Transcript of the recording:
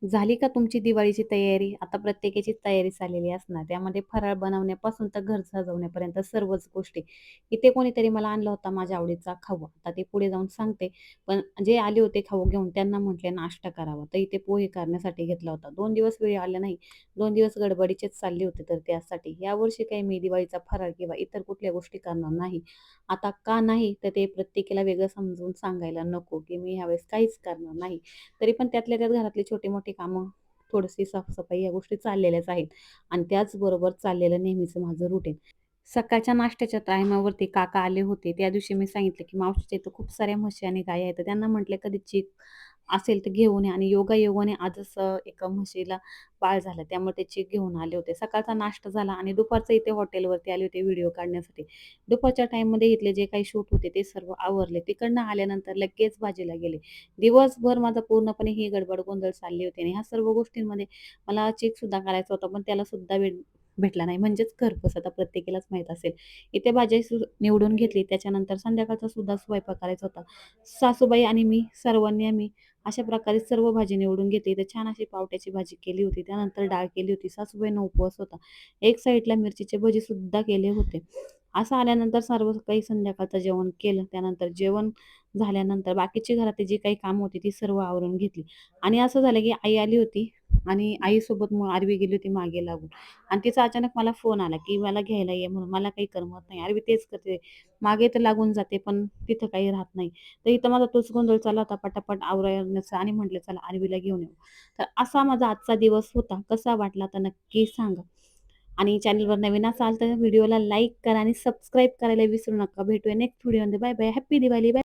झाली का तुमची दिवाळीची तयारी? आता प्रत्येकाची तयारी चाललेली असणार. त्यामध्ये फराळ बनवण्यापासून तर घर सजवण्यापर्यंत सर्वच गोष्टी. इथे कोणीतरी मला आणला होता माझ्या आवडीचा खवा. आता ते पुढे जाऊन सांगते. पण जे आले होते खाऊ घेऊन त्यांना म्हटले नाश्ता करावा. तर इथे पोहे करण्यासाठी घेतला होता. 2 दिवस वेळ आला नाही. 2 दिवस गडबडीचेच चालले होते तर त्यासाठी. यावर्षी काही मी दिवाळीचा फराळ किंवा इतर कुठल्या गोष्टी करणार नाही. आता का नाही? तर ते प्रत्येकाला वेगळं समजून सांगायला नको, की मी ह्यावेळेस काहीच करणार नाही. तरी पण त्यातल्या त्यात घरातली छोटी-मोठी कामं, थोडीशी साफसफाई या गोष्टी चाललेल्याच आहेत. आणि त्याचबरोबर चाललेलं नेहमीचं माझं रुटीन. सकाळच्या नाश्त्याच्या टायमावरती काका आले होते. त्या दिवशी मी सांगितलं, की मावशीच्या इथं खूप साऱ्या म्हशी आणि गायी आहेत. तर त्यांना म्हटले, "कधी चीक असेल तर घेऊन या." आणि योगायोगाने आजच एका म्हशीला बाळ झालं. त्यामुळे ते चीक घेऊन आले होते. सकाळचा नाश्ता झाला आणि दुपारचं इथे हॉटेलवरती आले होते व्हिडिओ काढण्यासाठी. दुपारच्या टाईममध्ये इथले जे काही शूट होते ते सर्व आवरले. तिकडनं आल्यानंतर लगेच भाजीला गेले. दिवसभर माझा पूर्णपणे ही गडबड गोंधळ चालली होती आणि ह्या सर्व गोष्टींमध्ये मला चीकसुद्धा करायचा होता, पण त्याला सुद्धा वेळ भेटला नाही. म्हणजेच खरपूस आता प्रत्येकालाच माहीत असेल. इथे भाजी निवडून घेतली. त्याच्यानंतर संध्याकाळचा सुद्धा स्वयंपाक करायचा होता. सासूबाई आणि मी सर्वांनी आम्ही अशा प्रकारे सर्व भाजी निवडून घेतली. तर छान अशी पावट्याची भाजी केली होती. त्यानंतर डाळ केली होती. सासूबाईंना उपवास होता. एक साइडला मिरचीचे भजी सुद्धा केले होते. असं आल्यानंतर सर्व काही संध्याकाळचं जेवण केलं. त्यानंतर जेवण झाल्यानंतर बाकीची घरातली जी काही कामं होती ती सर्व आवरून घेतली. आणि असं झालं की आई आली होती आणि आईसोबत मग आरवी गेली होती मागे लागून. आणि तिचा अचानक मला फोन आला, की मला घ्यायला ये म्हणून. मला काही करमत नाही. आरवी तेच करते. मागे तर लागून जाते, पण तिथं काही राहत नाही. तर इथं माझा तोच गोंधळ चालला होता पटापट आवरण्याचा आणि म्हटलं चला आरवीला घेऊन येऊ. तर असा माझा आजचा दिवस होता. कसा वाटला तर नक्की सांगा. आणि चॅनलवर नवीन असाल तर व्हिडिओला लाईक करा आणि सबस्क्राईब करायला विसरू नका. भेटूया नेक्स्ट व्हिडिओमध्ये. Bye bye. Happy Diwali. Bye.